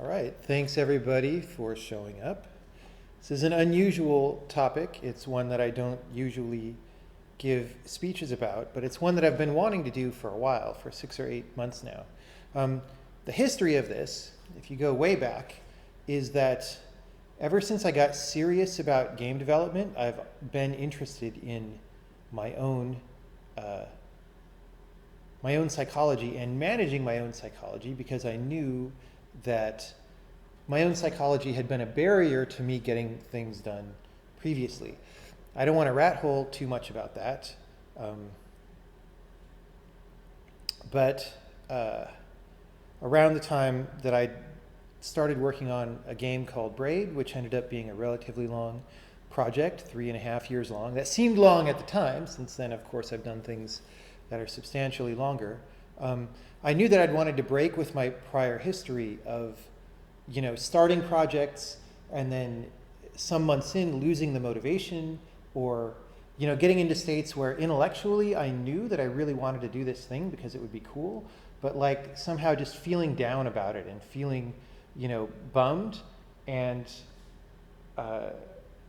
All right, thanks everybody for showing up. This is an unusual topic. It's one that I don't usually give speeches about, but it's one that I've been wanting to do for a while, for 6 or 8 months now. The history of this, if you go way back, is that ever since I got serious about game development, I've been interested in my own psychology and managing my own psychology, because I knew that my own psychology had been a barrier to me getting things done previously. I don't want to rat hole too much about that, but around the time that I started working on a game called Braid, which ended up being a relatively long project, 3.5 years long. That seemed long at the time. Since then, of course, I've done things that are substantially longer. I knew that I'd wanted to break with my prior history of, starting projects and then some months in losing the motivation, or, getting into states where intellectually I knew that I really wanted to do this thing because it would be cool, but like somehow just feeling down about it and feeling, bummed and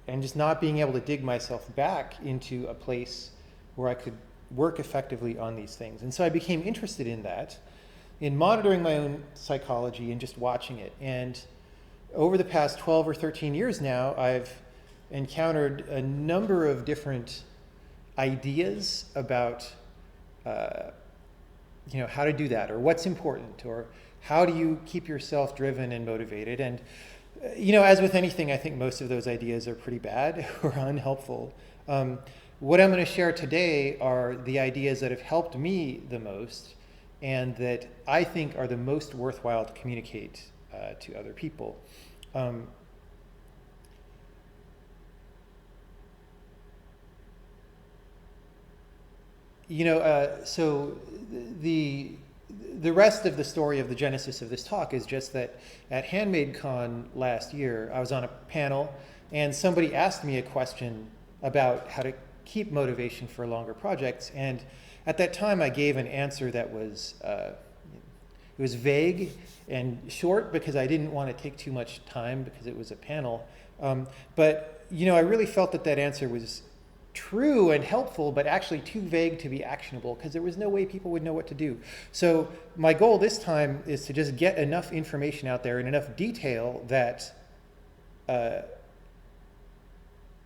just not being able to dig myself back into a place where I could work effectively on these things. And so I became interested in that, in monitoring my own psychology and just watching it. And over the past 12 or 13 years now, I've encountered a number of different ideas about how to do that, or what's important, or how do you keep yourself driven and motivated. And as with anything, I think most of those ideas are pretty bad or unhelpful. What I'm going to share today are the ideas that have helped me the most and that I think are the most worthwhile to communicate to other people. So the rest of the story of the genesis of this talk is just that at HandmadeCon last year, I was on a panel and somebody asked me a question about how to keep motivation for longer projects. And at that time, I gave an answer that was it was vague and short because I didn't want to take too much time because it was a panel. But I really felt that answer was true and helpful, but actually too vague to be actionable because there was no way people would know what to do. So my goal this time is to just get enough information out there in enough detail that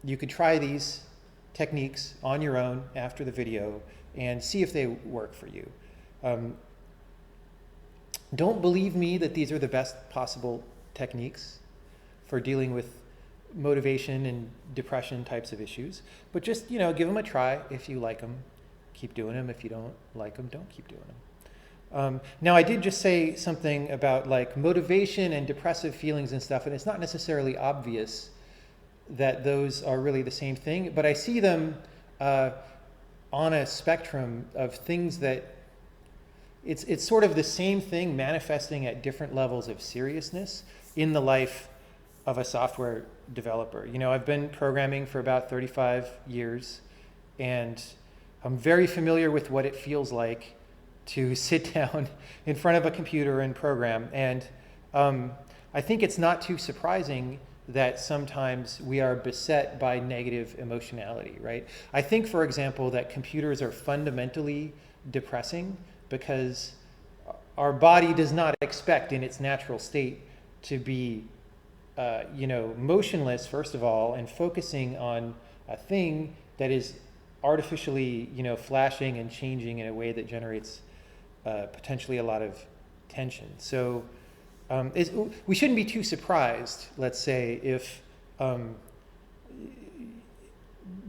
you could try these techniques on your own after the video and see if they work for you. Don't believe me that these are the best possible techniques for dealing with motivation and depression types of issues, but just give them a try. If you like them, keep doing them. If you don't like them, don't keep doing them. Now, I did just say something about like motivation and depressive feelings and stuff, and it's not necessarily obvious that those are really the same thing, but I see them on a spectrum of things that it's sort of the same thing manifesting at different levels of seriousness in the life of a software developer. I've been programming for about 35 years, and I'm very familiar with what it feels like to sit down in front of a computer and program. And I think it's not too surprising that sometimes we are beset by negative emotionality, right? I think, for example, that computers are fundamentally depressing because our body does not expect in its natural state to be motionless, first of all, and focusing on a thing that is artificially, flashing and changing in a way that generates potentially a lot of tension. So we shouldn't be too surprised, let's say, if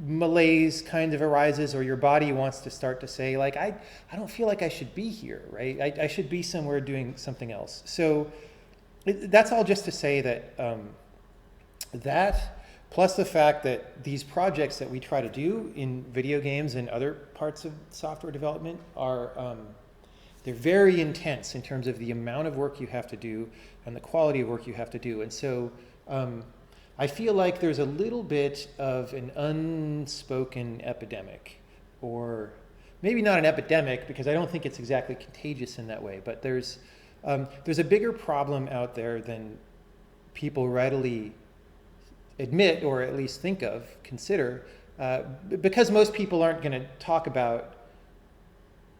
malaise kind of arises, or your body wants to start to say, like, I don't feel like I should be here, right? I should be somewhere doing something else. So that's all just to say that that plus the fact that these projects that we try to do in video games and other parts of software development are they're very intense in terms of the amount of work you have to do and the quality of work you have to do. And so I feel like there's a little bit of an unspoken epidemic, or maybe not an epidemic because I don't think it's exactly contagious in that way, but there's There's a bigger problem out there than people readily admit, or at least think of, consider, because most people aren't going to talk about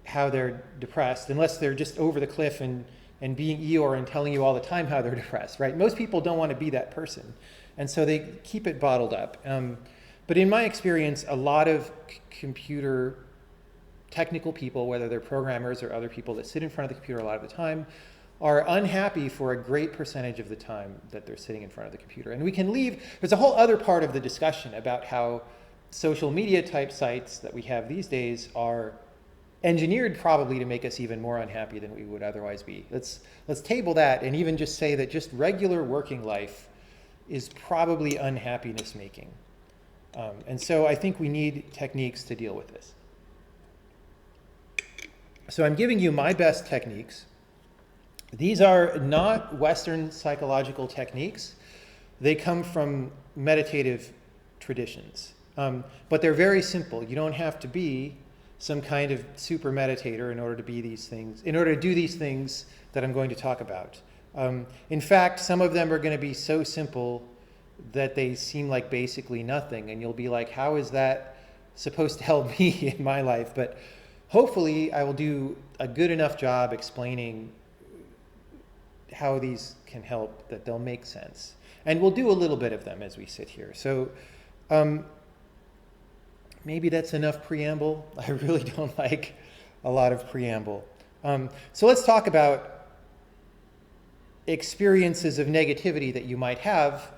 how they're depressed unless they're just over the cliff and being Eeyore and telling you all the time how they're depressed, right? Most people don't want to be that person, and so they keep it bottled up. But in my experience, a lot of computer technical people, whether they're programmers or other people that sit in front of the computer a lot of the time, are unhappy for a great percentage of the time that they're sitting in front of the computer. And we can leave, there's a whole other part of the discussion about how social media type sites that we have these days are engineered probably to make us even more unhappy than we would otherwise be. Let's table that and even just say that just regular working life is probably unhappiness making. And so I think we need techniques to deal with this. So I'm giving you my best techniques. These are not Western psychological techniques. They come from meditative traditions. But they're very simple. You don't have to be some kind of super meditator in order to be these things, in order to do these things that I'm going to talk about. In fact, some of them are going to be so simple that they seem like basically nothing, and you'll be like, how is that supposed to help me in my life? But hopefully I will do a good enough job explaining how these can help that they'll make sense. And we'll do a little bit of them as we sit here. So maybe that's enough preamble. I really don't like a lot of preamble. So let's talk about experiences of negativity that you might have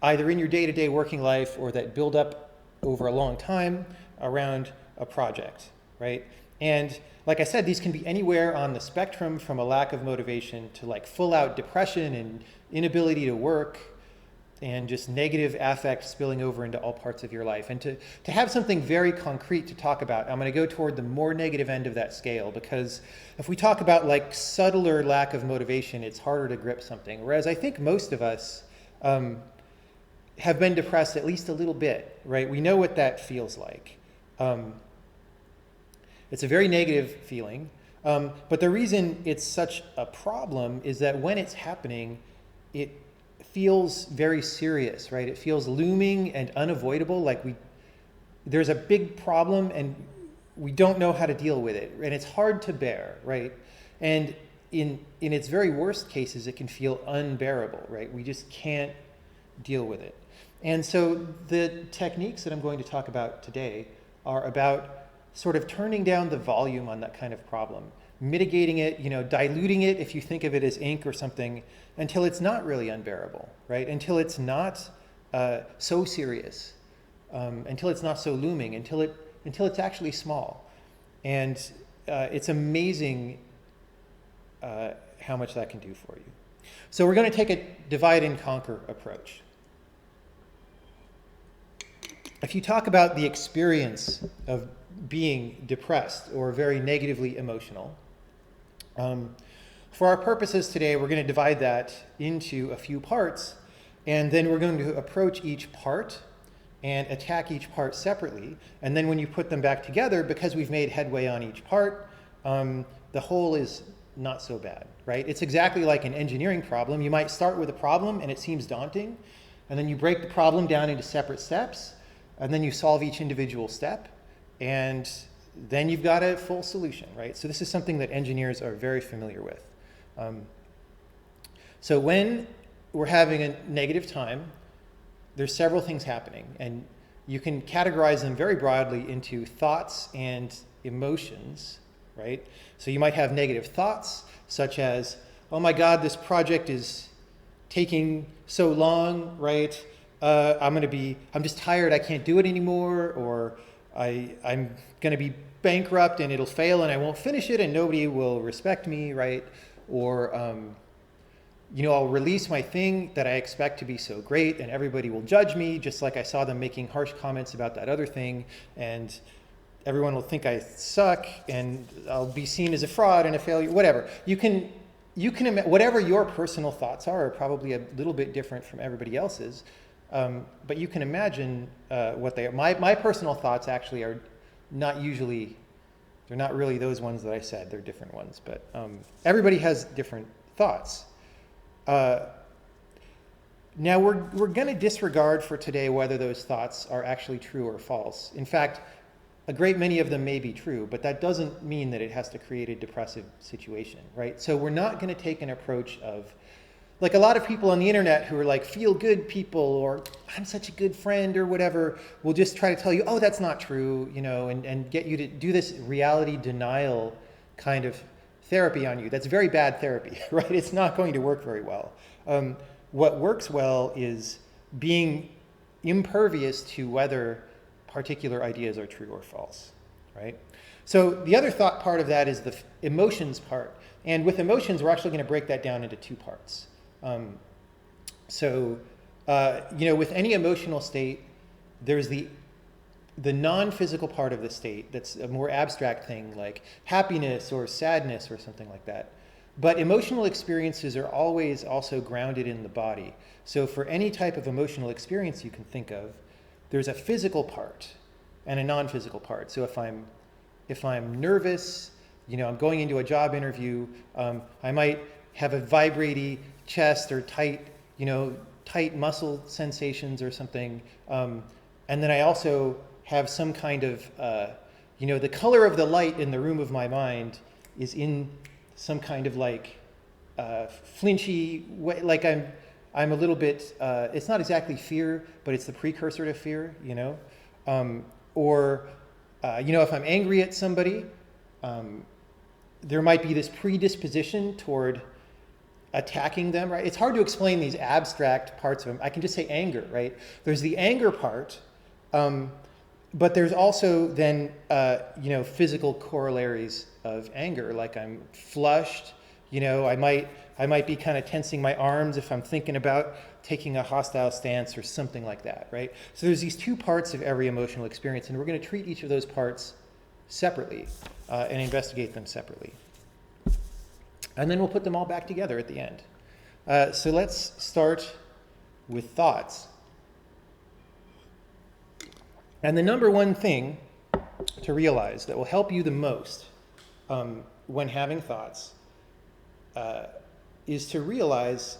either in your day-to-day working life or that build up over a long time around a project, right? And like I said, these can be anywhere on the spectrum from a lack of motivation to like full-out depression and inability to work and just negative affect spilling over into all parts of your life. And to have something very concrete to talk about, I'm going to go toward the more negative end of that scale, because if we talk about like subtler lack of motivation, it's harder to grip something. Whereas I think most of us have been depressed at least a little bit, right? We know what that feels like. It's a very negative feeling. But the reason it's such a problem is that when it's happening, it feels very serious, right? It feels looming and unavoidable, like there's a big problem and we don't know how to deal with it, and it's hard to bear, right? And in its very worst cases, it can feel unbearable, right? We just can't deal with it. And so the techniques that I'm going to talk about today are about sort of turning down the volume on that kind of problem, mitigating it, diluting it if you think of it as ink or something, until it's not really unbearable, right? Until it's not so serious, until it's not so looming, until it's actually small. And it's amazing how much that can do for you. So we're going to take a divide and conquer approach. If you talk about the experience of being depressed or very negatively emotional, for our purposes today, we're going to divide that into a few parts, and then we're going to approach each part and attack each part separately. And then when you put them back together, because we've made headway on each part, the whole is not so bad, right? It's exactly like an engineering problem. You might start with a problem and it seems daunting, and then you break the problem down into separate steps, and then you solve each individual step, and then you've got a full solution, right? So this is something that engineers are very familiar with. So when we're having a negative time, there's several things happening, and you can categorize them very broadly into thoughts and emotions, right? So you might have negative thoughts, such as, oh my God, this project is taking so long, right? I'm just tired, I can't do it anymore, or I'm going to be bankrupt and it'll fail and I won't finish it and nobody will respect me, right? Or, I'll release my thing that I expect to be so great and everybody will judge me, just like I saw them making harsh comments about that other thing, and everyone will think I suck and I'll be seen as a fraud and a failure, whatever. You can whatever your personal thoughts are probably a little bit different from everybody else's. But you can imagine what they are. My personal thoughts actually are not usually They're not really those ones that I said. They're different ones. But everybody has different thoughts. Now, we're going to disregard for today whether those thoughts are actually true or false. In fact, a great many of them may be true, but that doesn't mean that it has to create a depressive situation, right? So we're not going to take an approach of, like a lot of people on the internet who are like feel-good people or I'm such a good friend or whatever, will just try to tell you, oh, that's not true, and get you to do this reality denial kind of therapy on you. That's very bad therapy, right? It's not going to work very well. What works well is being impervious to whether particular ideas are true or false, right? So the other thought part of that is the emotions part. And with emotions, we're actually going to break that down into two parts. With any emotional state, there's the non-physical part of the state that's a more abstract thing like happiness or sadness or something like that. But emotional experiences are always also grounded in the body. So for any type of emotional experience you can think of, there's a physical part and a non-physical part. So if I'm nervous, I'm going into a job interview, I might have a vibrating chest or tight muscle sensations or something. And then I also have some kind of, the color of the light in the room of my mind is in some kind of flinchy way, like I'm a little bit, it's not exactly fear, but it's the precursor to fear, if I'm angry at somebody, there might be this predisposition toward attacking them, right? It's hard to explain these abstract parts of them. I can just say anger, right? There's the anger part, but there's also then, physical corollaries of anger, like I'm flushed, I might be kind of tensing my arms if I'm thinking about taking a hostile stance or something like that, right? So there's these two parts of every emotional experience, and we're going to treat each of those parts separately and investigate them separately. And then we'll put them all back together at the end. So let's start with thoughts. And the number one thing to realize that will help you the most when having thoughts is to realize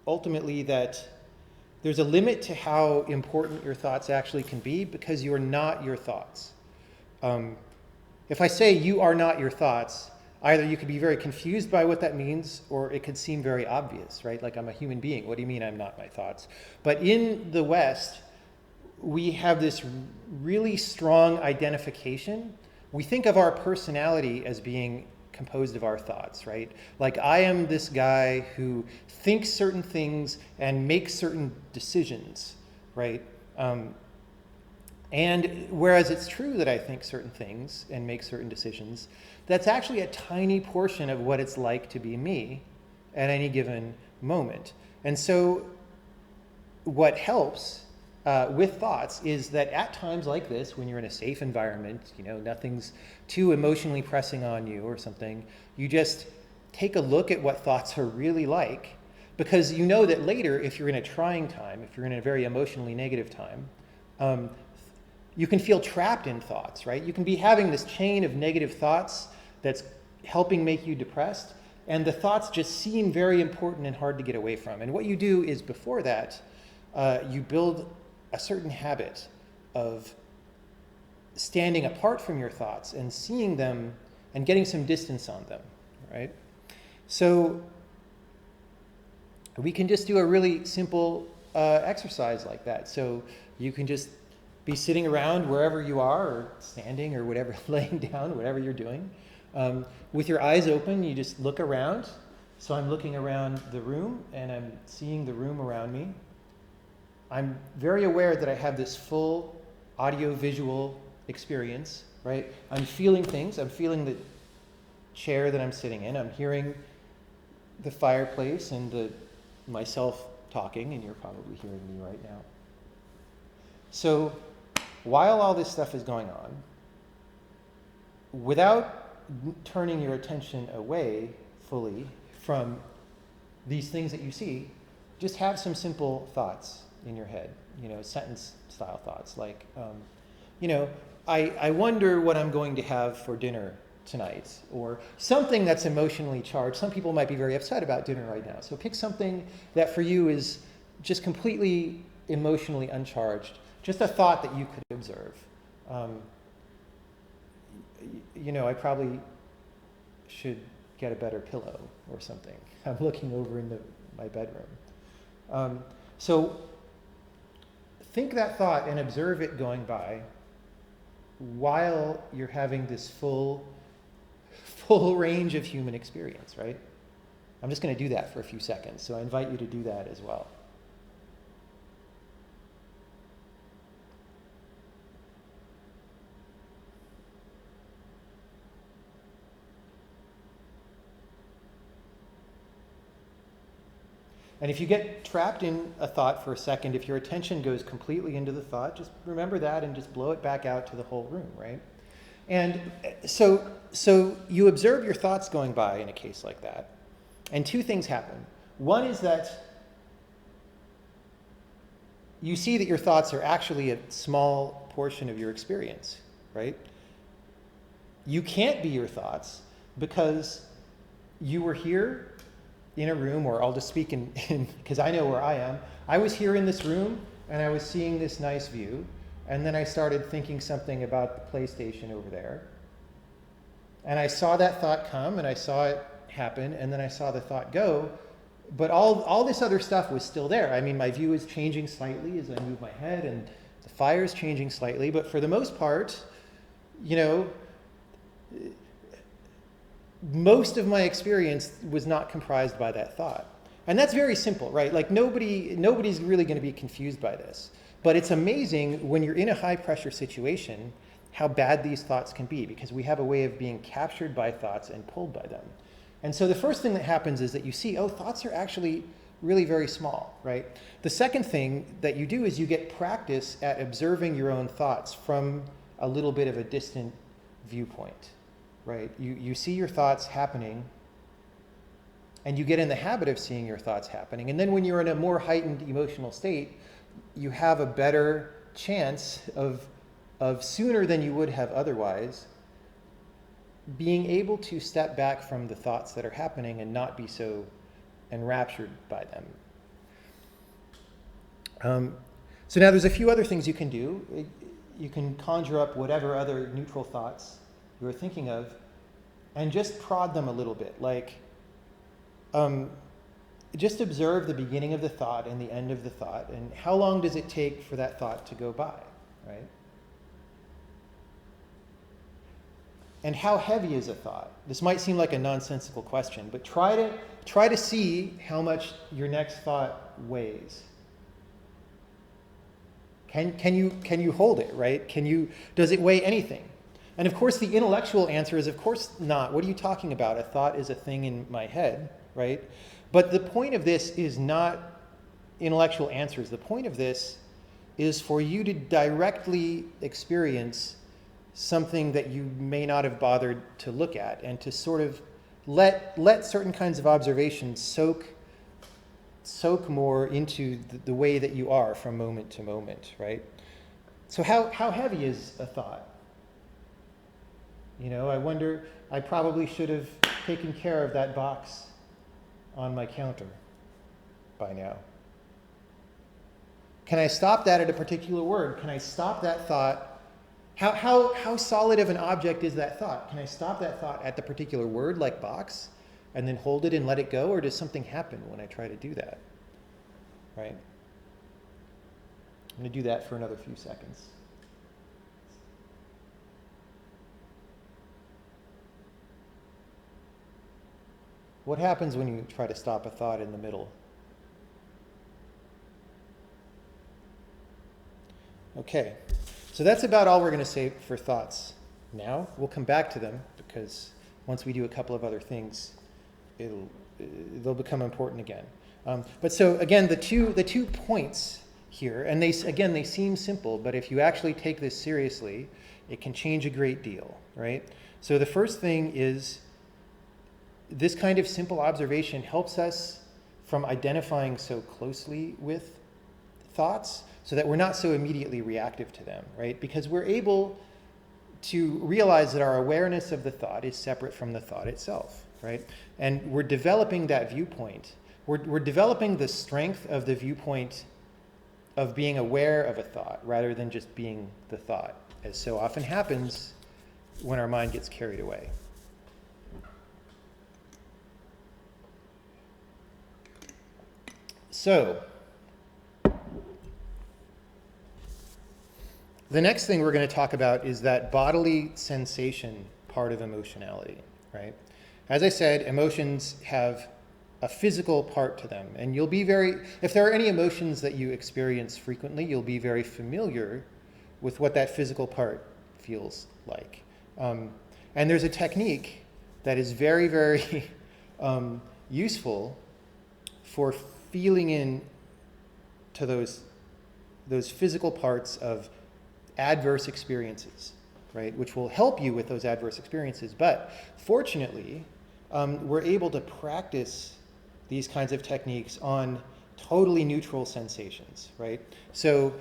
ultimately that there's a limit to how important your thoughts actually can be because you're not your thoughts. If I say you are not your thoughts, either you could be very confused by what that means or it could seem very obvious, right? Like I'm a human being. What do you mean I'm not my thoughts? But in the West, we have this really strong identification. We think of our personality as being composed of our thoughts, right? Like I am this guy who thinks certain things and makes certain decisions, right? And whereas it's true that I think certain things and make certain decisions, that's actually a tiny portion of what it's like to be me at any given moment. And so what helps with thoughts is that at times like this, when you're in a safe environment, nothing's too emotionally pressing on you or something, you just take a look at what thoughts are really like, because you know that later, if you're in a trying time, if you're in a very emotionally negative time, you can feel trapped in thoughts, right? You can be having this chain of negative thoughts that's helping make you depressed, and the thoughts just seem very important and hard to get away from. And what you do is before that, you build a certain habit of standing apart from your thoughts and seeing them and getting some distance on them, right? So we can just do a really simple exercise like that. So you can just be sitting around wherever you are, or standing or whatever, laying down, whatever you're doing. With your eyes open, you just look around. So I'm looking around the room and I'm seeing the room around me. I'm very aware that I have this full audio-visual experience, right? I'm feeling things. I'm feeling the chair that I'm sitting in. I'm hearing the fireplace and myself talking, and you're probably hearing me right now. So while all this stuff is going on, without turning your attention away fully from these things that you see, just have some simple thoughts in your head, sentence style thoughts like, I wonder what I'm going to have for dinner tonight, or something that's emotionally charged. Some people might be very upset about dinner right now. So pick something that for you is just completely emotionally uncharged, just a thought that you could observe. I probably should get a better pillow or something. I'm looking over in my bedroom. So think that thought and observe it going by while you're having this full range of human experience, right? I'm just going to do that for a few seconds, so I invite you to do that as well. And if you get trapped in a thought for a second, if your attention goes completely into the thought, just remember that and just blow it back out to the whole room, right? And so you observe your thoughts going by in a case like that, and two things happen. One is that you see that your thoughts are actually a small portion of your experience, right? You can't be your thoughts because you were here in a room, or I'll just speak in because I know where I am. I was here in this room and I was seeing this nice view, and then I started thinking something about the PlayStation over there. And I saw that thought come and I saw it happen, and then I saw the thought go, but all this other stuff was still there. I mean, my view is changing slightly as I move my head, and the fire is changing slightly, but for the most part, most of my experience was not comprised by that thought. And that's very simple, right? Like nobody's really going to be confused by this. But it's amazing when you're in a high pressure situation how bad these thoughts can be, because we have a way of being captured by thoughts and pulled by them. And so the first thing that happens is that you see, thoughts are actually really very small, right? The second thing that you do is you get practice at observing your own thoughts from a little bit of a distant viewpoint. Right? You see your thoughts happening, and you get in the habit of seeing your thoughts happening. And then when you're in a more heightened emotional state, you have a better chance of sooner than you would have otherwise being able to step back from the thoughts that are happening and not be so enraptured by them. So now there's a few other things you can do. You can conjure up whatever other neutral thoughts you were thinking of, and just prod them a little bit. Like, just observe the beginning of the thought and the end of the thought, and how long does it take for that thought to go by, right? And how heavy is a thought? This might seem like a nonsensical question, but try to see how much your next thought weighs. Can you hold it, right? Does it weigh anything? And of course, the intellectual answer is, of course not. What are you talking about? A thought is a thing in my head, right? But the point of this is not intellectual answers. The point of this is for you to directly experience something that you may not have bothered to look at, and to sort of let certain kinds of observations soak more into the way that you are from moment to moment, right? So how heavy is a thought? I wonder, I probably should have taken care of that box on my counter by now. Can I stop that at a particular word? Can I stop that thought? How solid of an object is that thought? Can I stop that thought at the particular word, like box, and then hold it and let it go? Or does something happen when I try to do that? Right? I'm going to do that for another few seconds. What happens when you try to stop a thought in the middle? Okay, so that's about all we're going to say for thoughts now. We'll come back to them, because once we do a couple of other things, they'll become important again. But so again, the two points here, and they seem simple, but if you actually take this seriously, it can change a great deal, right? So the first thing is, this kind of simple observation helps us from identifying so closely with thoughts, so that we're not so immediately reactive to them, right? Because we're able to realize that our awareness of the thought is separate from the thought itself, right? And we're developing that viewpoint. We're developing the strength of the viewpoint of being aware of a thought rather than just being the thought, as so often happens when our mind gets carried away. So, the next thing we're going to talk about is that bodily sensation part of emotionality, right? As I said, emotions have a physical part to them, and you'll be if there are any emotions that you experience frequently, you'll be very familiar with what that physical part feels like. And there's a technique that is very, very useful for feeling in to those physical parts of adverse experiences, right, which will help you with those adverse experiences. But fortunately, we're able to practice these kinds of techniques on totally neutral sensations, right? So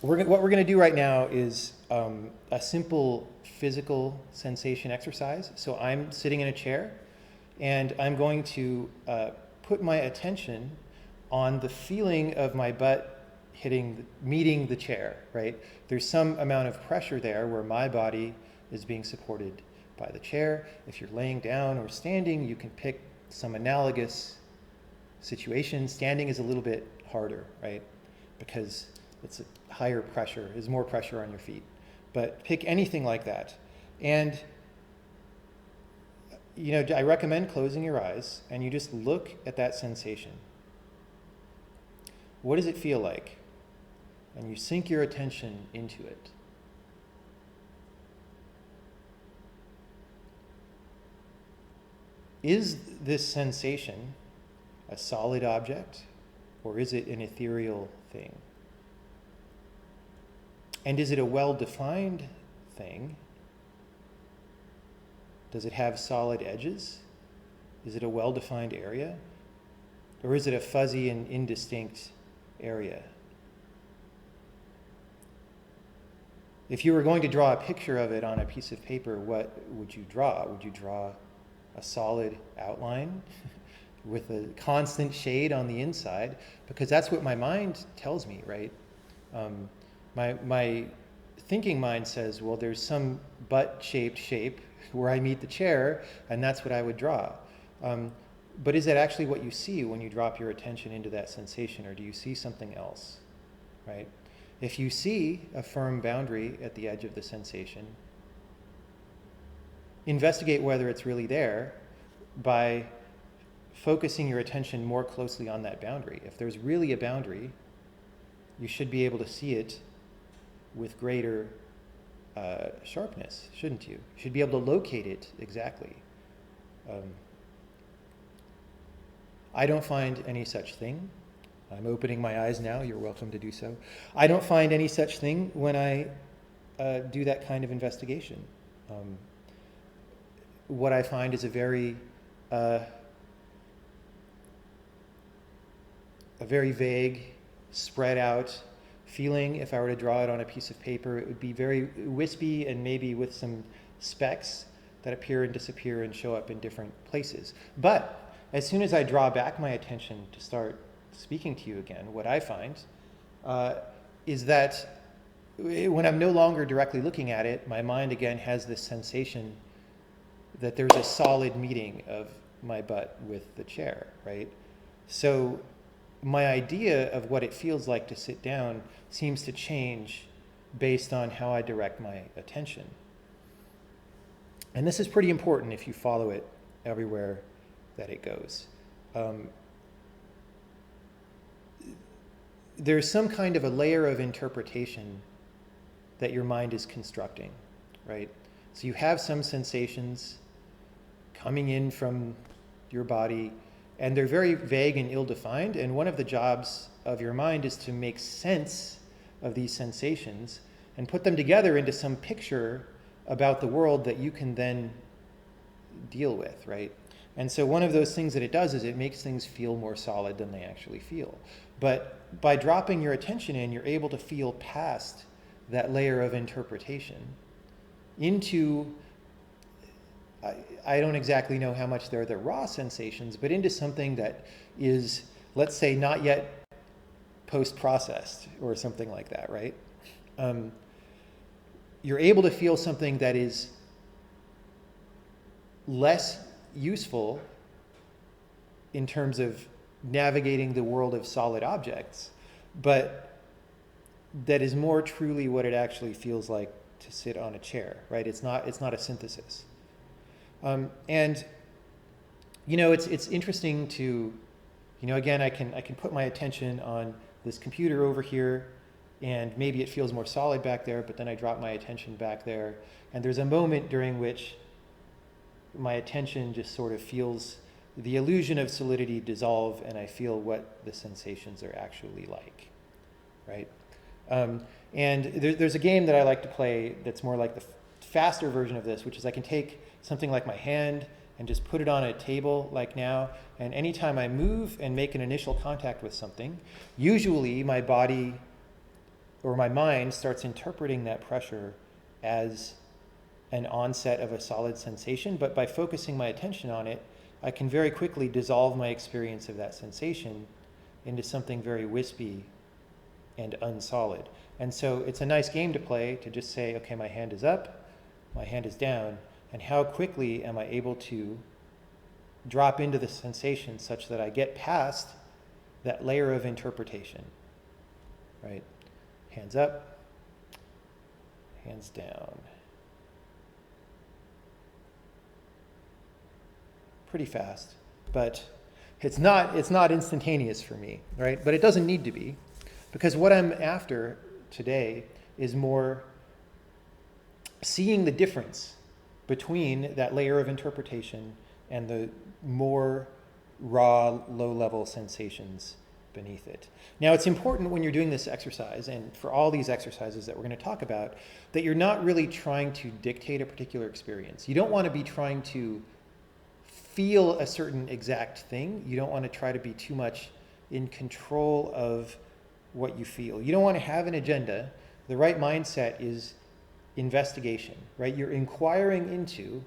what we're going to do right now is a simple physical sensation exercise. So I'm sitting in a chair, and I'm going to put my attention on the feeling of my butt meeting the chair, right? There's some amount of pressure there where my body is being supported by the chair. If you're laying down or standing, you can pick some analogous situation. Standing is a little bit harder, right? Because it's a higher pressure, there's more pressure on your feet. But pick anything like that. And I recommend closing your eyes and you just look at that sensation. What does it feel like? And you sink your attention into it. Is this sensation a solid object, or is it an ethereal thing? And is it a well-defined thing? Does it have solid edges? Is it a well-defined area? Or is it a fuzzy and indistinct area? If you were going to draw a picture of it on a piece of paper, what would you draw? Would you draw a solid outline with a constant shade on the inside? Because that's what my mind tells me, right? My thinking mind says, well, there's some butt-shaped shape where I meet the chair, and that's what I would draw. But is that actually what you see when you drop your attention into that sensation, or do you see something else, right? If you see a firm boundary at the edge of the sensation, investigate whether it's really there by focusing your attention more closely on that boundary. If there's really a boundary, you should be able to see it with greater sharpness, shouldn't you? You should be able to locate it exactly. I don't find any such thing. I'm opening my eyes now. You're welcome to do so. I don't find any such thing when I do that kind of investigation. What I find is a very vague, spread out feeling. If I were to draw it on a piece of paper, it would be very wispy and maybe with some specks that appear and disappear and show up in different places. But as soon as I draw back my attention to start speaking to you again, what I find is that when I'm no longer directly looking at it, my mind again has this sensation that there's a solid meeting of my butt with the chair, right? So my idea of what it feels like to sit down seems to change based on how I direct my attention. And this is pretty important if you follow it everywhere that it goes. There's some kind of a layer of interpretation that your mind is constructing, right? So you have some sensations coming in from your body, and they're very vague and ill-defined, and one of the jobs of your mind is to make sense of these sensations and put them together into some picture about the world that you can then deal with, right? And so one of those things that it does is it makes things feel more solid than they actually feel. But by dropping your attention in, you're able to feel past that layer of interpretation into, I don't exactly know how much they're the raw sensations, but into something that is, let's say, not yet post-processed or something like that, right? You're able to feel something that is less useful in terms of navigating the world of solid objects, but that is more truly what it actually feels like to sit on a chair, right? It's not a synthesis. And it's interesting to, again, I can put my attention on this computer over here, and maybe it feels more solid back there, but then I drop my attention back there, and there's a moment during which my attention just sort of feels the illusion of solidity dissolve, and I feel what the sensations are actually like, right? And there's a game that I like to play that's more like the faster version of this, which is I can take something like my hand and just put it on a table like now, and anytime I move and make an initial contact with something, usually my body or my mind starts interpreting that pressure as an onset of a solid sensation, but by focusing my attention on it, I can very quickly dissolve my experience of that sensation into something very wispy and unsolid. And so it's a nice game to play, to just say, okay, my hand is up, my hand is down, and how quickly am I able to drop into the sensation such that I get past that layer of interpretation, right? Hands up, hands down. Pretty fast, but it's not instantaneous for me, right? But it doesn't need to be, because what I'm after today is more seeing the difference between that layer of interpretation and the more raw, low-level sensations beneath it. Now, it's important when you're doing this exercise, and for all these exercises that we're going to talk about, that you're not really trying to dictate a particular experience. You don't want to be trying to feel a certain exact thing. You don't want to try to be too much in control of what you feel. You don't want to have an agenda. The right mindset is investigation, right? You're inquiring into,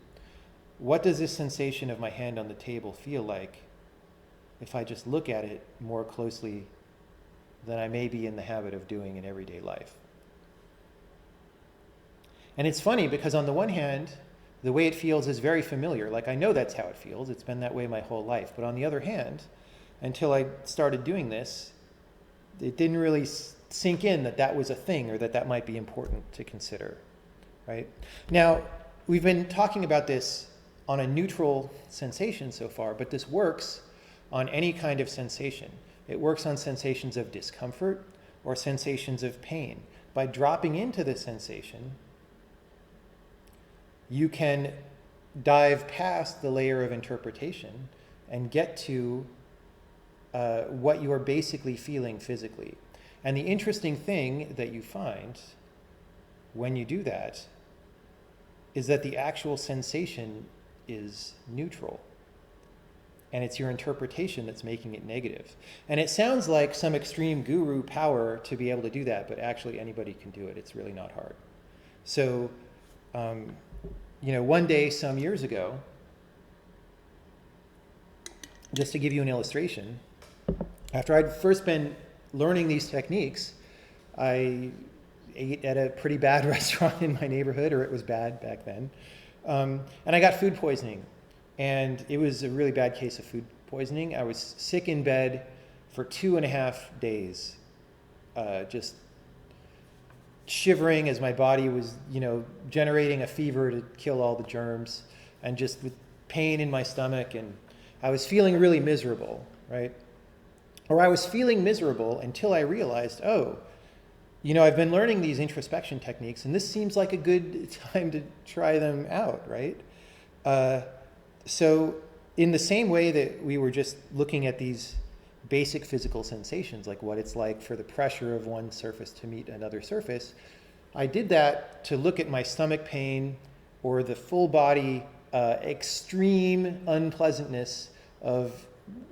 what does this sensation of my hand on the table feel like if I just look at it more closely than I may be in the habit of doing in everyday life? And it's funny because on the one hand, the way it feels is very familiar. Like, I know that's how it feels. It's been that way my whole life. But on the other hand, until I started doing this, it didn't really sink in that that was a thing, or that that might be important to consider, right? Now, we've been talking about this on a neutral sensation so far, but this works on any kind of sensation. It works on sensations of discomfort or sensations of pain. By dropping into the sensation, you can dive past the layer of interpretation and get to what you are basically feeling physically. And the interesting thing that you find when you do that is that the actual sensation is neutral. And it's your interpretation that's making it negative. And it sounds like some extreme guru power to be able to do that, but actually anybody can do it. It's really not hard. So, one day some years ago, just to give you an illustration, after I'd first been learning these techniques, I ate at a pretty bad restaurant in my neighborhood, or it was bad back then. And I got food poisoning. And it was a really bad case of food poisoning. I was sick in bed for 2.5 days, just shivering as my body was, generating a fever to kill all the germs, and just with pain in my stomach. And I was feeling really miserable, right? Or I was feeling miserable until I realized, I've been learning these introspection techniques, and this seems like a good time to try them out, right? So in the same way that we were just looking at these basic physical sensations, like what it's like for the pressure of one surface to meet another surface, I did that to look at my stomach pain or the full body extreme unpleasantness of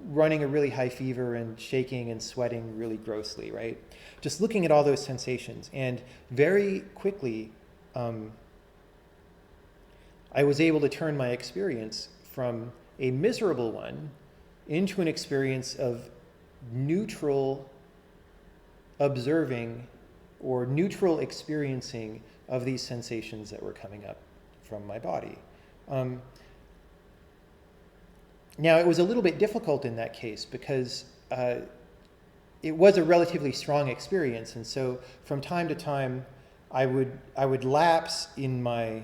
running a really high fever and shaking and sweating really grossly, right? Just looking at all those sensations. And very quickly, I was able to turn my experience from a miserable one into an experience of neutral observing or neutral experiencing of these sensations that were coming up from my body. Now, it was a little bit difficult in that case because it was a relatively strong experience, and so from time to time, I would lapse in my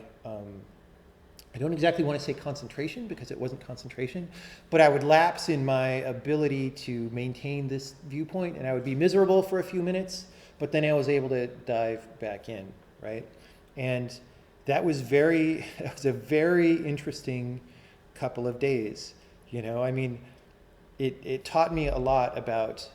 I don't exactly want to say concentration because it wasn't concentration, but I would lapse in my ability to maintain this viewpoint, and I would be miserable for a few minutes, but then I was able to dive back in, right? And that was a very interesting couple of days. You know, I mean, it taught me a lot about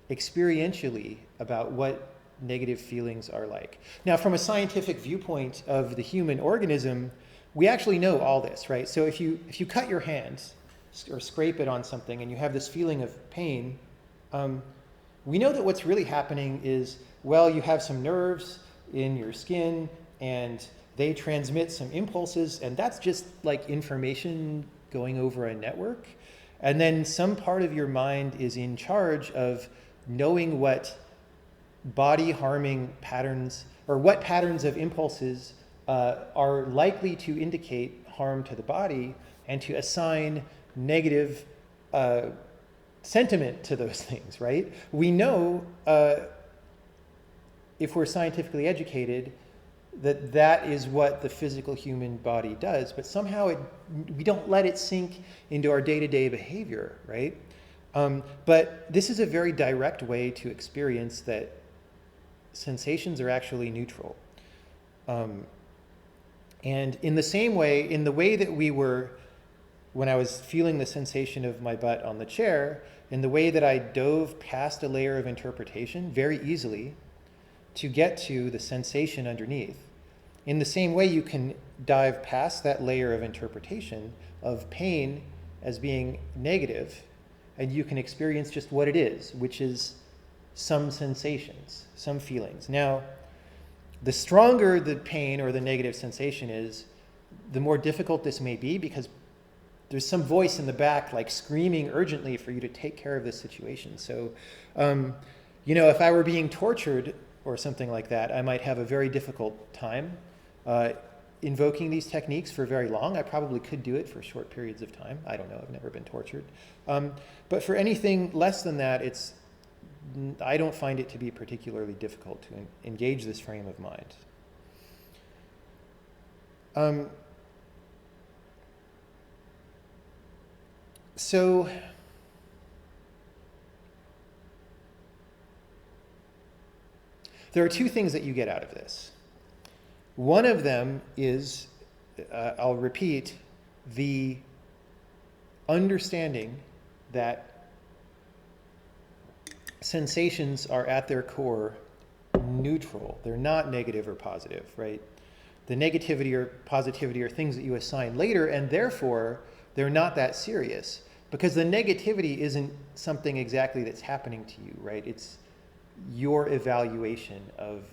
experientially about what negative feelings are like. Now, from a scientific viewpoint of the human organism, we actually know all this, right? So if you cut your hands or scrape it on something and you have this feeling of pain, we know that what's really happening is, well, you have some nerves in your skin and they transmit some impulses, and that's just like information going over a network. And then some part of your mind is in charge of knowing what body harming patterns or what patterns of impulses are likely to indicate harm to the body and to assign negative sentiment to those things, right? We know if we're scientifically educated that is what the physical human body does, but somehow we don't let it sink into our day-to-day behavior, right? But this is a very direct way to experience that sensations are actually neutral. And in the same way, in the way that we were, when I was feeling the sensation of my butt on the chair, in the way that I dove past a layer of interpretation very easily to get to the sensation underneath, in the same way you can dive past that layer of interpretation of pain as being negative, and you can experience just what it is, which is some sensations, some feelings. Now, the stronger the pain or the negative sensation is, the more difficult this may be because there's some voice in the back like screaming urgently for you to take care of this situation. So, if I were being tortured or something like that, I might have a very difficult time invoking these techniques for very long. I probably could do it for short periods of time. I don't know, I've never been tortured. But for anything less than that, I don't find it to be particularly difficult to engage this frame of mind. So there are two things that you get out of this. One of them is, I'll repeat, the understanding that sensations are at their core neutral. They're not negative or positive, right? The negativity or positivity are things that you assign later, and therefore they're not that serious because the negativity isn't something exactly that's happening to you, right? It's your evaluation of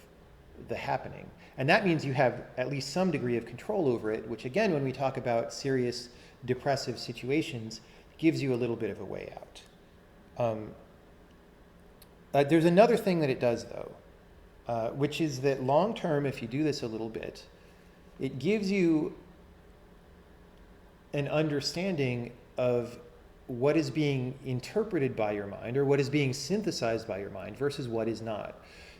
the happening. And that means you have at least some degree of control over it, which again, when we talk about serious depressive situations, gives you a little bit of a way out. There's another thing that it does, though, which is that long term, if you do this a little bit, it gives you an understanding of what is being interpreted by your mind or what is being synthesized by your mind versus what is not.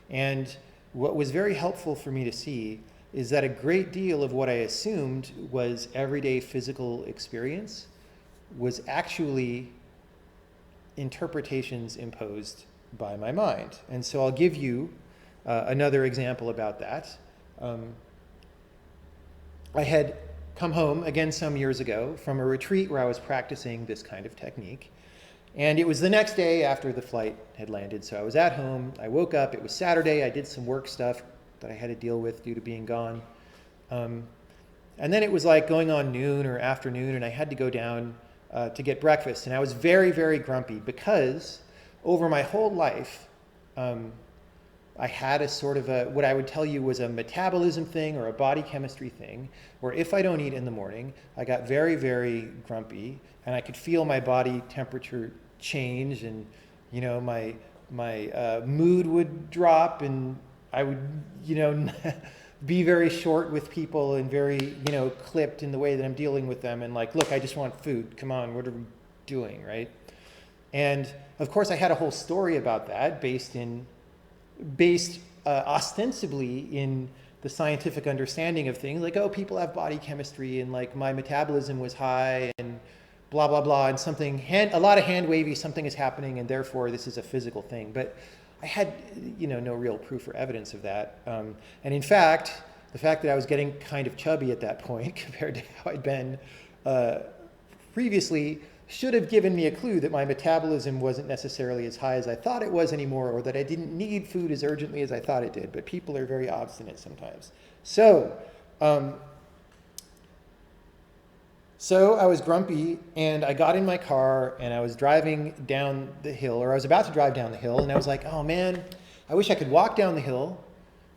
And what was very helpful for me to see is that a great deal of what I assumed was everyday physical experience was actually interpretations imposed by my mind. And so I'll give you another example about that. I had come home again some years ago from a retreat where I was practicing this kind of technique. And it was the next day after the flight had landed. So I was at home, I woke up, it was Saturday, I did some work stuff that I had to deal with due to being gone. And then it was like going on noon or afternoon, and I had to go down to get breakfast. And I was very, very grumpy because over my whole life, I had a sort of what I would tell you was a metabolism thing or a body chemistry thing, where if I don't eat in the morning, I got very, very grumpy, and I could feel my body temperature change, and my mood would drop, and I would be very short with people and very clipped in the way that I'm dealing with them, and like, look, I just want food. Come on, what are we doing, right? And of course, I had a whole story about that based ostensibly in the scientific understanding of things, like, oh, people have body chemistry, and like my metabolism was high, and blah blah blah, and a lot of hand wavy, something is happening, and therefore this is a physical thing. But I had no real proof or evidence of that. And in fact, the fact that I was getting kind of chubby at that point compared to how I'd been previously should have given me a clue that my metabolism wasn't necessarily as high as I thought it was anymore, or that I didn't need food as urgently as I thought it did. But people are very obstinate sometimes. So I was grumpy, and I got in my car, and I was driving down the hill, or I was about to drive down the hill, and I was like, oh man, I wish I could walk down the hill,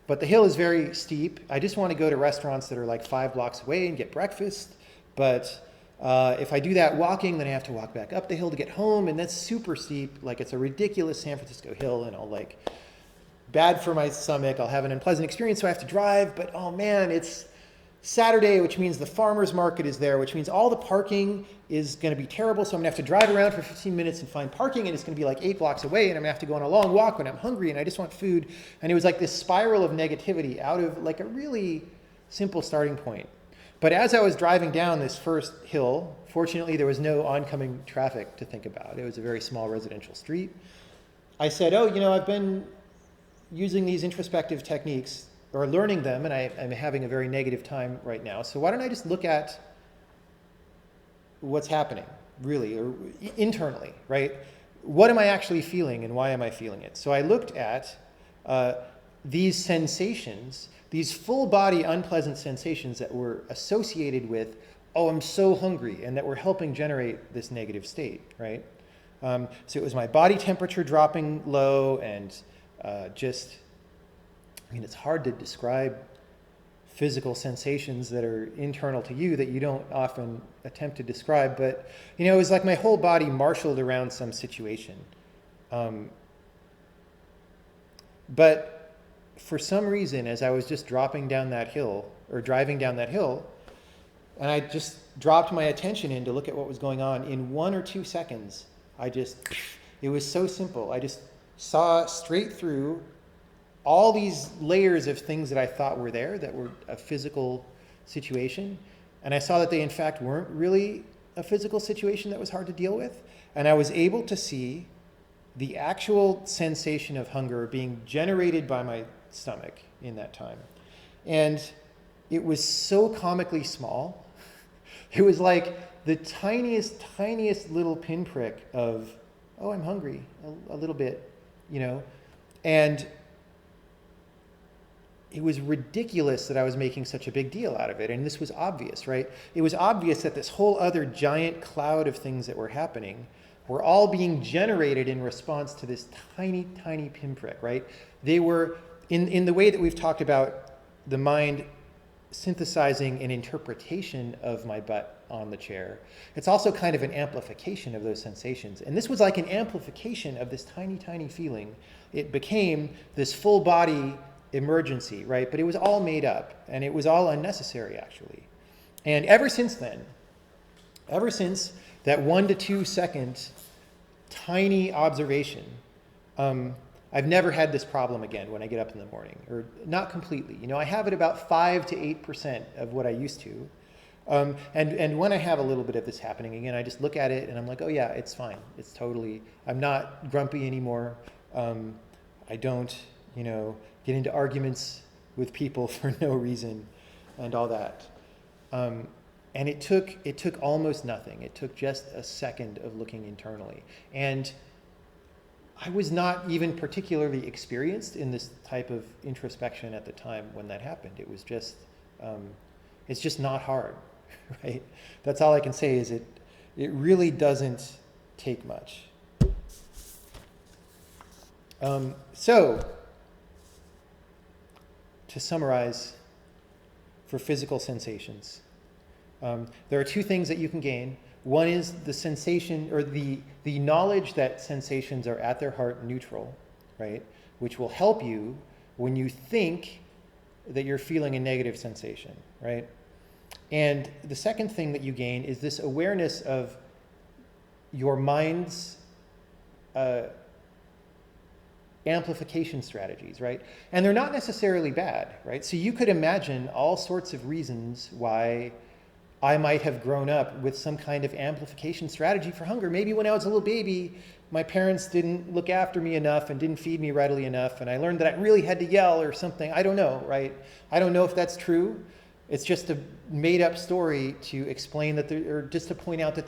but the hill is very steep. I just want to go to restaurants that are like 5 blocks away and get breakfast, but if I do that walking, then I have to walk back up the hill to get home, and that's super steep. Like, it's a ridiculous San Francisco hill, and bad for my stomach. I'll have an unpleasant experience, so I have to drive. But oh man, it's Saturday, which means the farmer's market is there, which means all the parking is going to be terrible. So I'm going to have to drive around for 15 minutes and find parking, and it's going to be like 8 blocks away, and I'm going to have to go on a long walk when I'm hungry, and I just want food. And it was like this spiral of negativity out of like a really simple starting point. But as I was driving down this first hill, fortunately there was no oncoming traffic to think about. It was a very small residential street. I said, oh, I've been using these introspective techniques, or learning them, and I'm having a very negative time right now. So why don't I just look at what's happening, really, or internally, right? What am I actually feeling, and why am I feeling it? So I looked at these sensations, these full body unpleasant sensations that were associated with, oh, I'm so hungry, and that were helping generate this negative state, right? So it was my body temperature dropping low, and it's hard to describe physical sensations that are internal to you that you don't often attempt to describe, but it was like my whole body marshaled around some situation. But for some reason, as I was just driving down that hill, and I just dropped my attention in to look at what was going on, in 1 or 2 seconds, it was so simple. I just saw straight through all these layers of things that I thought were there, that were a physical situation. And I saw that they in fact weren't really a physical situation that was hard to deal with. And I was able to see the actual sensation of hunger being generated by my stomach in that time. And it was so comically small. It was like the tiniest little pinprick of, oh, I'm hungry, a little bit, and it was ridiculous that I was making such a big deal out of it. And this was obvious, right? It was obvious that this whole other giant cloud of things that were happening were all being generated in response to this tiny pinprick, right? They were, in the way that we've talked about the mind synthesizing an interpretation of my butt on the chair, it's also kind of an amplification of those sensations. And this was like an amplification of this tiny feeling. It became this full body emergency, right? But it was all made up, and it was all unnecessary, actually. And ever since that 1 to 2 second tiny observation, I've never had this problem again when I get up in the morning, or not completely. I have it about 5 to 8% of what I used to. And when I have a little bit of this happening again, I just look at it and I'm like, oh yeah, it's fine. It's totally, I'm not grumpy anymore. I don't, get into arguments with people for no reason and all that. And it took almost nothing. It took just a second of looking internally. And I was not even particularly experienced in this type of introspection at the time when that happened. It was just, it's just not hard, right? That's all I can say is it really doesn't take much. So to summarize for physical sensations, there are two things that you can gain. One is the sensation, or the knowledge that sensations are at their heart neutral, right? Which will help you when you think that you're feeling a negative sensation, right? And the second thing that you gain is this awareness of your mind's amplification strategies, right? And they're not necessarily bad, right? So you could imagine all sorts of reasons why I might have grown up with some kind of amplification strategy for hunger. Maybe when I was a little baby, my parents didn't look after me enough and didn't feed me readily enough, and I learned that I really had to yell or something. I don't know, right? I don't know if that's true. It's just a made-up story to explain that or just to point out that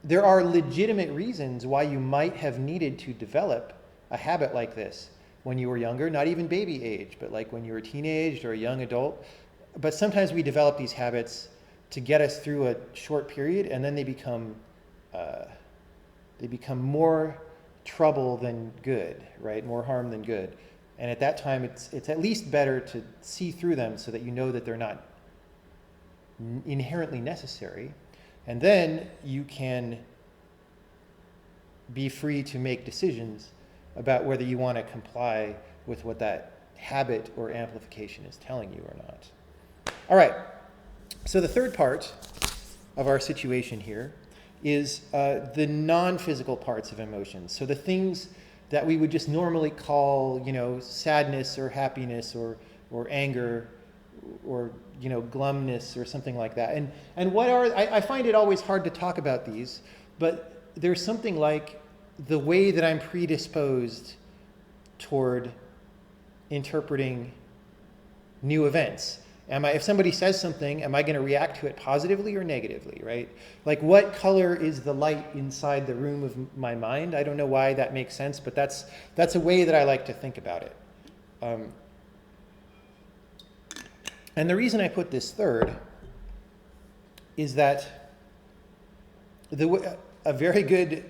there are legitimate reasons why you might have needed to develop a habit like this when you were younger, not even baby age, but like when you were teenaged or a young adult. But sometimes we develop these habits to get us through a short period, and then they become more trouble than good, right? More harm than good. And at that time, it's at least better to see through them so that you know that they're not inherently necessary. And then you can be free to make decisions about whether you want to comply with what that habit or amplification is telling you or not. All right, so the third part of our situation here is the non-physical parts of emotions. So the things that we would just normally call, sadness or happiness or anger or, glumness or something like that. And what I find it always hard to talk about these, but there's something like the way that I'm predisposed toward interpreting new events. If somebody says something, am I going to react to it positively or negatively, right? Like, what color is the light inside the room of my mind? I don't know why that makes sense, but that's a way that I like to think about it. And the reason I put this third is that a very good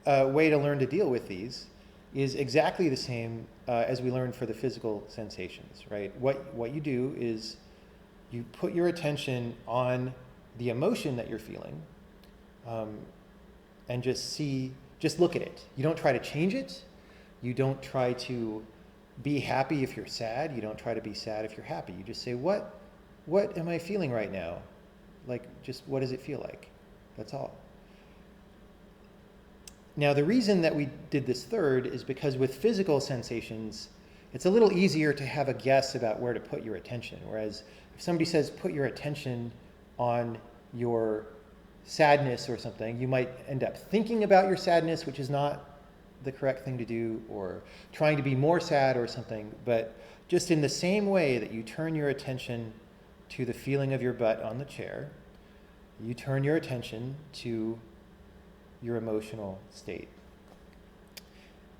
way to learn to deal with these is exactly the same as we learned for the physical sensations, right? What you do is you put your attention on the emotion that you're feeling, and just look at it. You don't try to change it. You don't try to be happy if you're sad. You don't try to be sad if you're happy. You just say, what am I feeling right now? Like, just what does it feel like? That's all. Now, the reason that we did this third is because with physical sensations, it's a little easier to have a guess about where to put your attention. Whereas if somebody says, put your attention on your sadness or something, you might end up thinking about your sadness, which is not the correct thing to do, or trying to be more sad or something. But just in the same way that you turn your attention to the feeling of your butt on the chair, you turn your attention to your emotional state.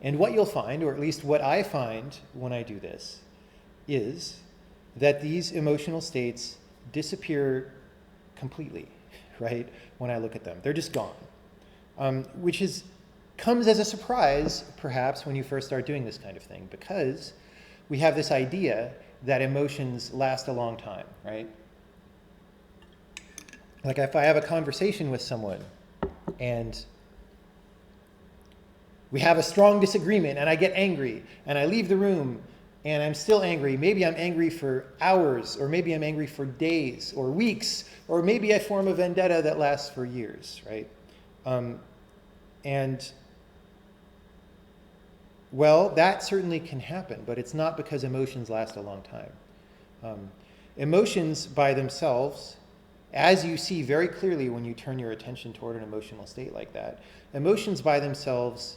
And what you'll find, or at least what I find when I do this, is that these emotional states disappear completely, right, when I look at them. They're just gone, which comes as a surprise, perhaps, when you first start doing this kind of thing, because we have this idea that emotions last a long time, right? Like if I have a conversation with someone and we have a strong disagreement and I get angry and I leave the room and I'm still angry. Maybe I'm angry for hours, or maybe I'm angry for days or weeks, or maybe I form a vendetta that lasts for years, right? Well, that certainly can happen, but it's not because emotions last a long time. Emotions by themselves, as you see very clearly when you turn your attention toward an emotional state like that, emotions by themselves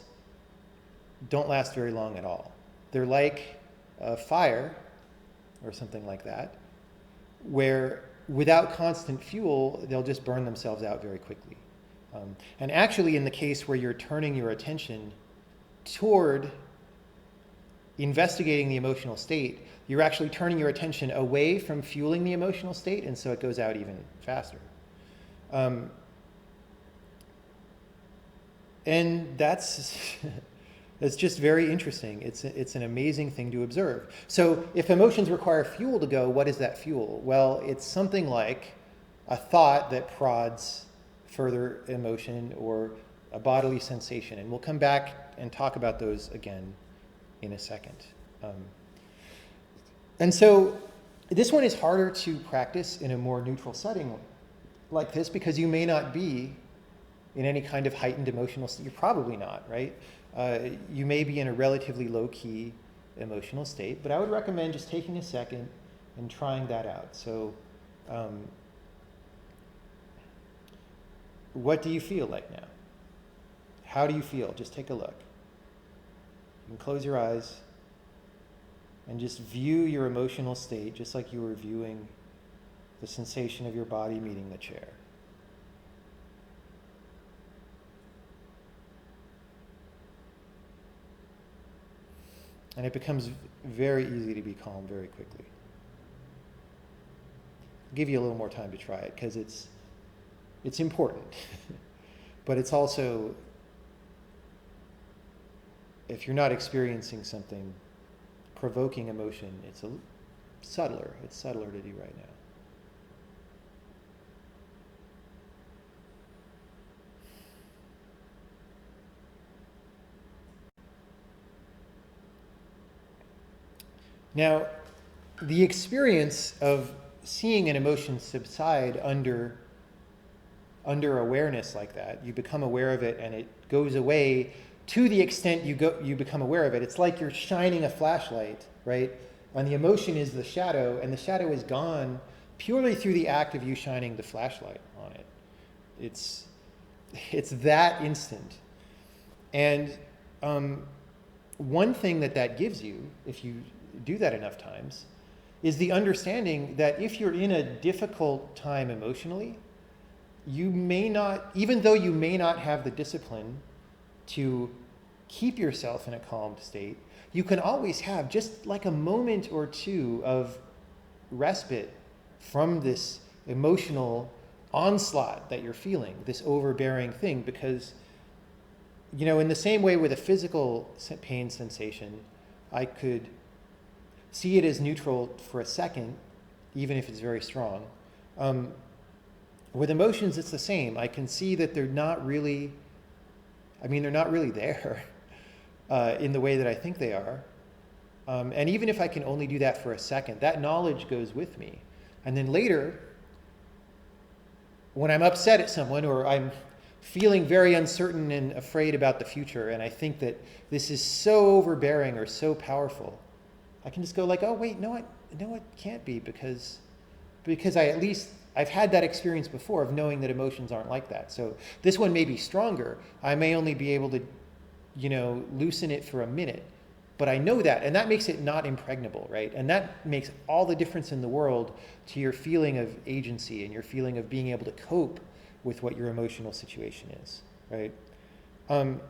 don't last very long at all. They're like a fire or something like that, where without constant fuel, they'll just burn themselves out very quickly. And actually, in the case where you're turning your attention toward investigating the emotional state, you're actually turning your attention away from fueling the emotional state, and so it goes out even faster. And that's It's just very interesting. It's an amazing thing to observe. So if emotions require fuel to go, what is that fuel? Well, it's something like a thought that prods further emotion or a bodily sensation. And we'll come back and talk about those again in a second. And so this one is harder to practice in a more neutral setting like this because you may not be in any kind of heightened emotional state. You're probably not, right? You may be in a relatively low-key emotional state, but I would recommend just taking a second and trying that out. So what do you feel like now? How do you feel? Just take a look. You can close your eyes and just view your emotional state just like you were viewing the sensation of your body meeting the chair. And it becomes very easy to be calm very quickly. I'll give you a little more time to try it because it's important. But it's also, if you're not experiencing something provoking emotion, it's subtler. It's subtler to do right now. Now, the experience of seeing an emotion subside under awareness like that, you become aware of it and it goes away to the extent you become aware of it. It's like you're shining a flashlight, right? And the emotion is the shadow, and the shadow is gone purely through the act of you shining the flashlight on it. It's that instant. And one thing that gives you, if you do that enough times, is the understanding that if you're in a difficult time emotionally, you may not, even though you may not have the discipline to keep yourself in a calmed state, you can always have just like a moment or two of respite from this emotional onslaught that you're feeling, this overbearing thing, because, you know, in the same way with a physical pain sensation, I could see it as neutral for a second, even if it's very strong. With emotions, it's the same. I can see that they're not really there in the way that I think they are. And even if I can only do that for a second, that knowledge goes with me. And then later, when I'm upset at someone or I'm feeling very uncertain and afraid about the future, and I think that this is so overbearing or so powerful, I can just go like, oh wait, no, it can't be, because I've had that experience before of knowing that emotions aren't like that. So this one may be stronger. I may only be able to, loosen it for a minute, but I know that, and that makes it not impregnable, right? And that makes all the difference in the world to your feeling of agency and your feeling of being able to cope with what your emotional situation is, right? And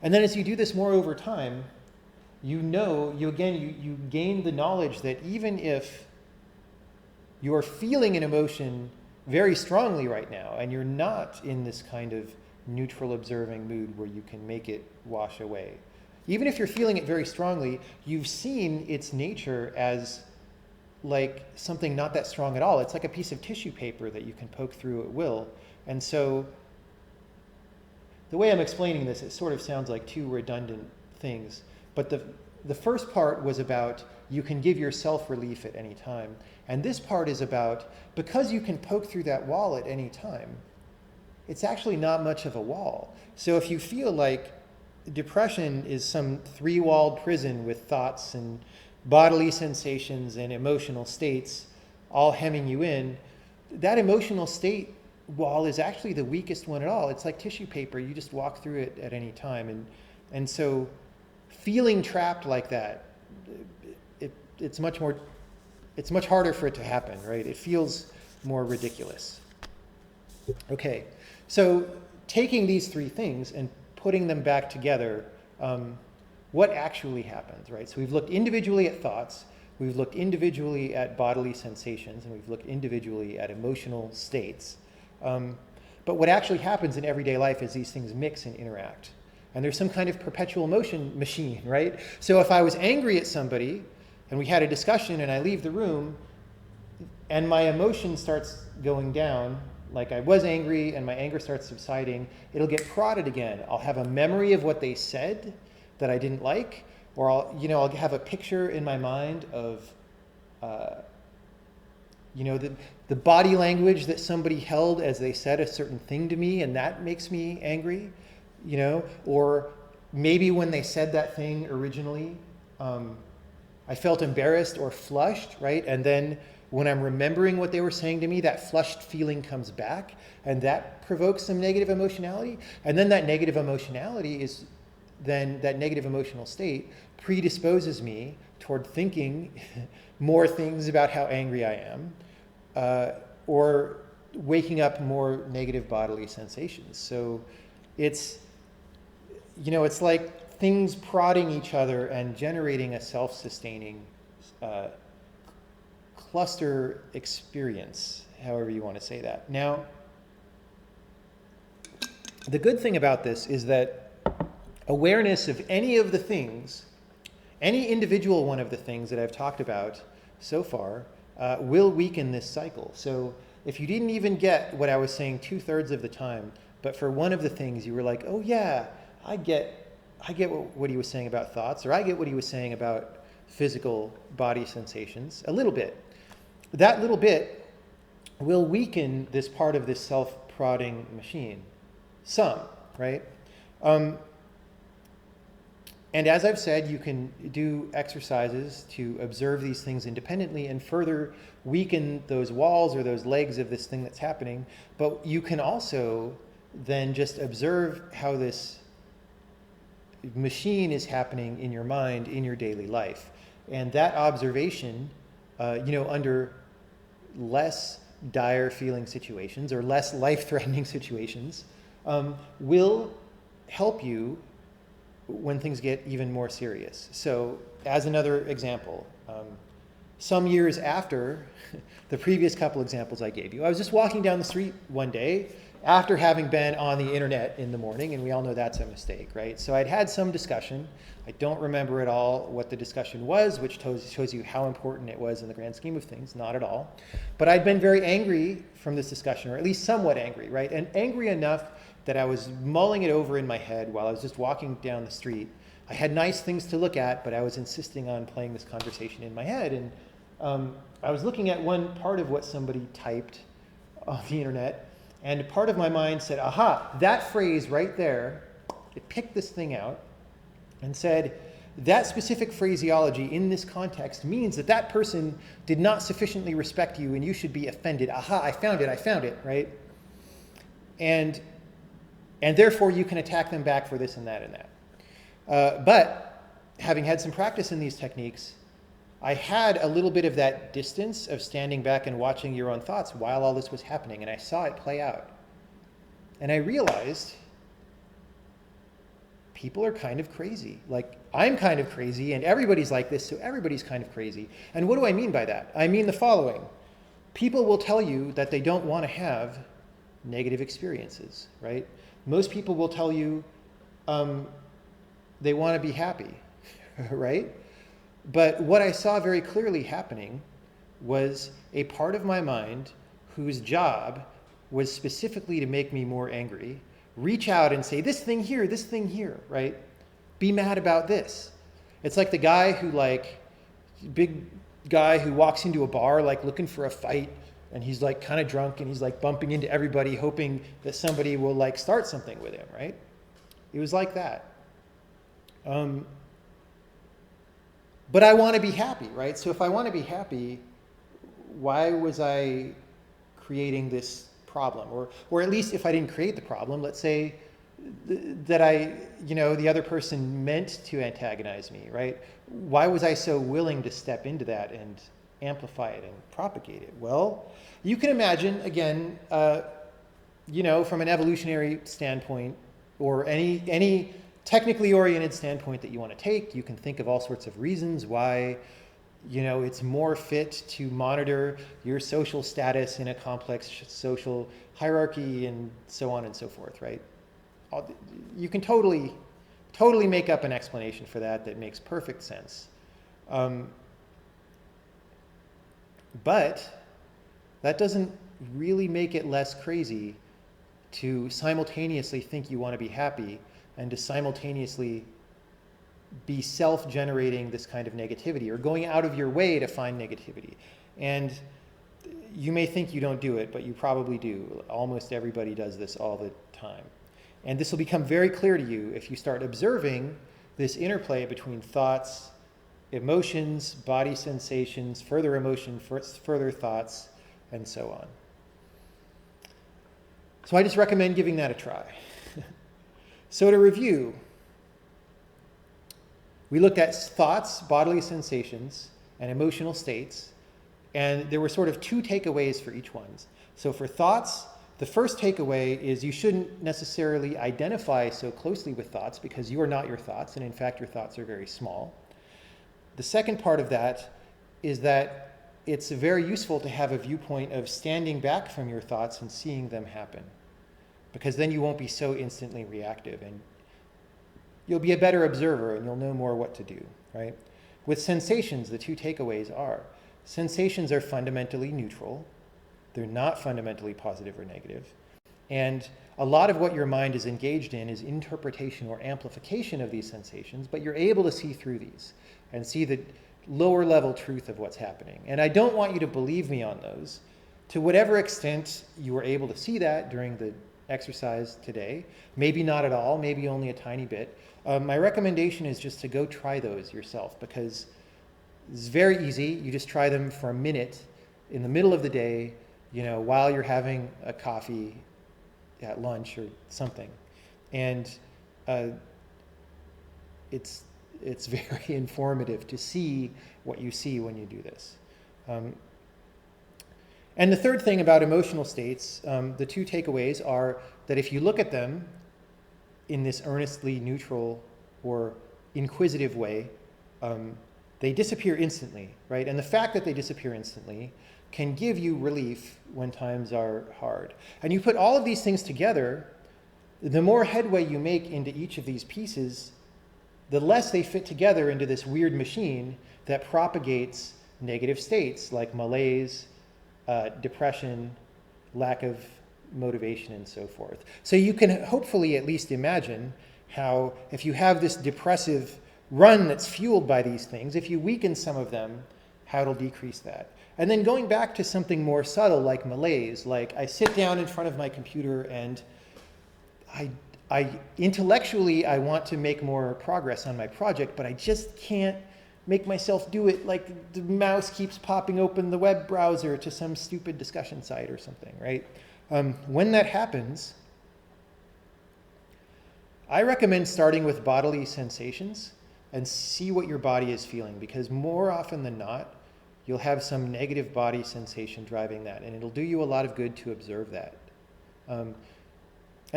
then as you do this more over time, you gain the knowledge that even if you're feeling an emotion very strongly right now and you're not in this kind of neutral observing mood where you can make it wash away, even if you're feeling it very strongly, you've seen its nature as like something not that strong at all. It's like a piece of tissue paper that you can poke through at will. And so the way I'm explaining this, it sort of sounds like two redundant things. But the first part was about you can give yourself relief at any time. And this part is about, because you can poke through that wall at any time, it's actually not much of a wall. So if you feel like depression is some three-walled prison with thoughts and bodily sensations and emotional states all hemming you in, that emotional state wall is actually the weakest one at all. It's like tissue paper. You just walk through it at any time. And so feeling trapped like that, it's much harder for it to happen, right? It feels more ridiculous. Okay, so taking these three things and putting them back together, what actually happens, right? So we've looked individually at thoughts, we've looked individually at bodily sensations, and we've looked individually at emotional states. But what actually happens in everyday life is these things mix and interact. and there's some kind of perpetual motion machine, right? So if I was angry at somebody and we had a discussion and I leave the room and my emotion starts going down, like I was angry and my anger starts subsiding, it'll get prodded again. I'll have a memory of what they said that I didn't like, or I'll have a picture in my mind of the body language that somebody held as they said a certain thing to me, and that makes me angry, or maybe when they said that thing originally, I felt embarrassed or flushed, right? And then when I'm remembering what they were saying to me, that flushed feeling comes back, and that provokes some negative emotionality. And then that negative emotionality that negative emotional state predisposes me toward thinking more things about how angry I am, or waking up more negative bodily sensations. So it's like things prodding each other and generating a self-sustaining cluster experience, however you want to say that. Now, the good thing about this is that awareness of any of the things, any individual one of the things that I've talked about so far, will weaken this cycle. So if you didn't even get what I was saying 2/3 of the time, but for one of the things you were like, oh yeah, I get what he was saying about thoughts, or I get what he was saying about physical body sensations, a little bit. That little bit will weaken this part of this self-prodding machine. Some, right? And as I've said, you can do exercises to observe these things independently and further weaken those walls or those legs of this thing that's happening. But you can also then just observe how this machine is happening in your mind, in your daily life. And that observation, under less dire feeling situations or less life-threatening situations, will help you when things get even more serious. So as another example, some years after the previous couple examples I gave you, I was just walking down the street one day after having been on the internet in the morning, and we all know that's a mistake, right? So I'd had some discussion. I don't remember at all what the discussion was, which shows you how important it was in the grand scheme of things, not at all. But I'd been very angry from this discussion, or at least somewhat angry, right? And angry enough that I was mulling it over in my head while I was just walking down the street. I had nice things to look at, but I was insisting on playing this conversation in my head. And I was looking at one part of what somebody typed on the internet, and part of my mind said, aha, that phrase right there, it picked this thing out and said, that specific phraseology in this context means that that person did not sufficiently respect you and you should be offended. Aha, I found it, right? And therefore you can attack them back for this and that and that. But having had some practice in these techniques, I had a little bit of that distance of standing back and watching your own thoughts while all this was happening, and I saw it play out. And I realized people are kind of crazy. Like, I'm kind of crazy, and everybody's like this, so everybody's kind of crazy. And what do I mean by that? I mean the following. People will tell you that they don't want to have negative experiences, right? Most people will tell you they want to be happy, right? But what I saw very clearly happening was a part of my mind whose job was specifically to make me more angry, reach out and say, this thing here, right? Be mad about this. It's like the guy who big guy who walks into a bar looking for a fight, and he's kind of drunk and he's bumping into everybody hoping that somebody will start something with him, right? It was like that. But I want to be happy, right? So if I want to be happy, why was I creating this problem? Or at least if I didn't create the problem, let's say that the other person meant to antagonize me, right? Why was I so willing to step into that and amplify it and propagate it? Well, you can imagine, again, from an evolutionary standpoint or any technically oriented standpoint that you want to take, you can think of all sorts of reasons why, it's more fit to monitor your social status in a complex social hierarchy and so on and so forth, right? You can totally totally make up an explanation for that that makes perfect sense. But that doesn't really make it less crazy to simultaneously think you want to be happy and to simultaneously be self-generating this kind of negativity or going out of your way to find negativity. And you may think you don't do it, but you probably do. Almost everybody does this all the time. And this will become very clear to you if you start observing this interplay between thoughts, emotions, body sensations, further emotion, further thoughts, and so on. So I just recommend giving that a try. So to review, we looked at thoughts, bodily sensations, and emotional states, and there were sort of two takeaways for each one. So for thoughts, the first takeaway is you shouldn't necessarily identify so closely with thoughts because you are not your thoughts, and in fact your thoughts are very small. The second part of that is that it's very useful to have a viewpoint of standing back from your thoughts and seeing them happen, because then you won't be so instantly reactive and you'll be a better observer and you'll know more what to do, right? With sensations, the two takeaways are sensations are fundamentally neutral. They're not fundamentally positive or negative. And a lot of what your mind is engaged in is interpretation or amplification of these sensations, but you're able to see through these and see the lower level truth of what's happening. And I don't want you to believe me on those. To whatever extent you were able to see that during the exercise today, maybe not at all, maybe only a tiny bit, my recommendation is just to go try those yourself, because it's very easy. You just try them for a minute in the middle of the day, while you're having a coffee at lunch or something. And it's very informative to see what you see when you do this. And the third thing about emotional states, the two takeaways are that if you look at them in this earnestly neutral or inquisitive way, they disappear instantly, right? And the fact that they disappear instantly can give you relief when times are hard. And you put all of these things together, the more headway you make into each of these pieces, the less they fit together into this weird machine that propagates negative states like malaise, depression, lack of motivation, and so forth. So you can hopefully at least imagine how if you have this depressive run that's fueled by these things, if you weaken some of them, how it'll decrease that. And then going back to something more subtle like malaise, like I sit down in front of my computer and I intellectually I want to make more progress on my project, but I just can't make myself do it. Like the mouse keeps popping open the web browser to some stupid discussion site or something, right? When that happens, I recommend starting with bodily sensations and see what your body is feeling, because more often than not, you'll have some negative body sensation driving that, and it'll do you a lot of good to observe that. And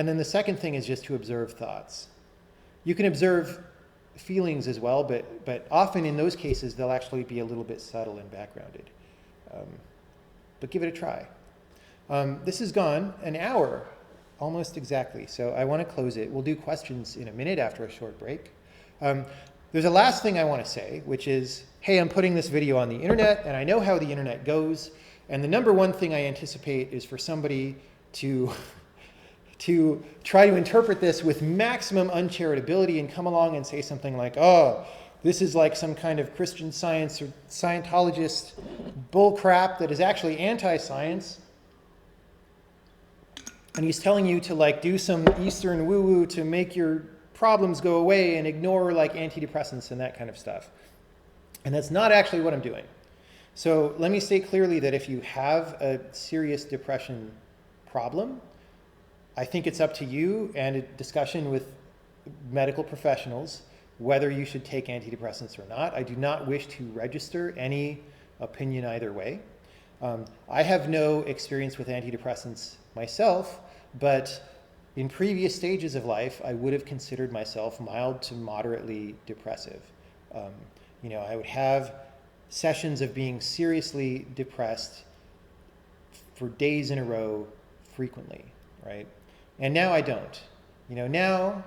then the second thing is just to observe thoughts. You can observe feelings as well, but often in those cases, they'll actually be a little bit subtle and backgrounded. But give it a try. This has gone an hour, almost exactly, so I want to close it. We'll do questions in a minute after a short break. There's a last thing I want to say, which is, hey, I'm putting this video on the internet, and I know how the internet goes, and the number one thing I anticipate is for somebody to try to interpret this with maximum uncharitability and come along and say something like, oh, this is like some kind of Christian Science or Scientologist bull crap that is actually anti-science. And he's telling you to like do some Eastern woo-woo to make your problems go away and ignore like antidepressants and that kind of stuff. And that's not actually what I'm doing. So let me state clearly that if you have a serious depression problem, I think it's up to you and a discussion with medical professionals whether you should take antidepressants or not. I do not wish to register any opinion either way. I have no experience with antidepressants myself, but in previous stages of life, I would have considered myself mild to moderately depressive. I would have sessions of being seriously depressed for days in a row frequently, right? And now I don't. Now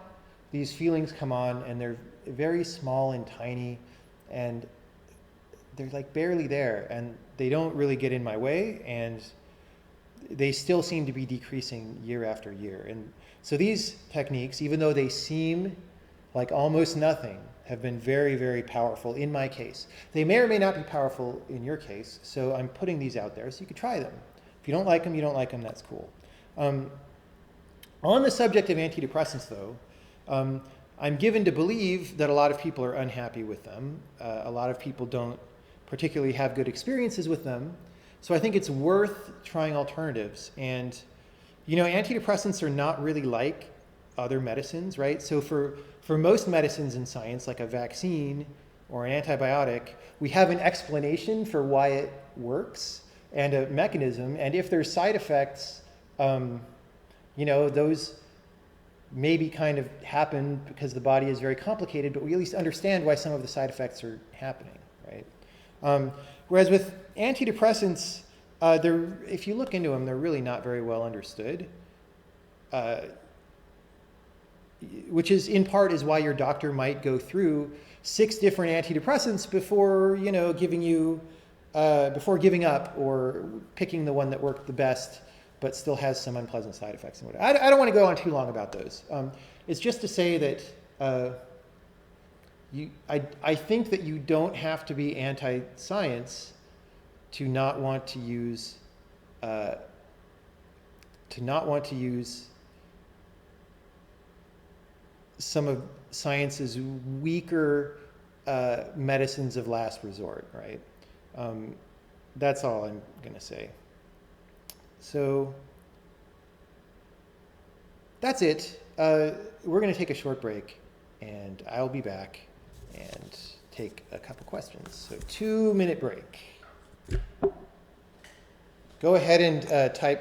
these feelings come on and they're very small and tiny, and they're like barely there, and they don't really get in my way, and they still seem to be decreasing year after year. And so these techniques, even though they seem like almost nothing, have been very, very powerful in my case. They may or may not be powerful in your case, so I'm putting these out there so you could try them. If you don't like them, you don't like them, that's cool. On the subject of antidepressants, though, I'm given to believe that a lot of people are unhappy with them. A lot of people don't particularly have good experiences with them. So I think it's worth trying alternatives. And, you know, antidepressants are not really like other medicines, right? So for most medicines in science, like a vaccine or an antibiotic, we have an explanation for why it works and a mechanism. And if there's side effects, you know, those maybe kind of happen because the body is very complicated, but we at least understand why some of the side effects are happening, right? Whereas with antidepressants, if you look into them, they're really not very well understood, which is in part is why your doctor might go through 6 different antidepressants before, you know, before giving up or picking the one that worked the best but still has some unpleasant side effects. And whatever. I don't want to go on too long about those. It's just to say that I think that you don't have to be anti-science to not want to use some of science's weaker medicines of last resort, right? That's all I'm going to say. So that's it. We're going to take a short break, and I'll be back and take a couple questions. So 2-minute break. Go ahead and type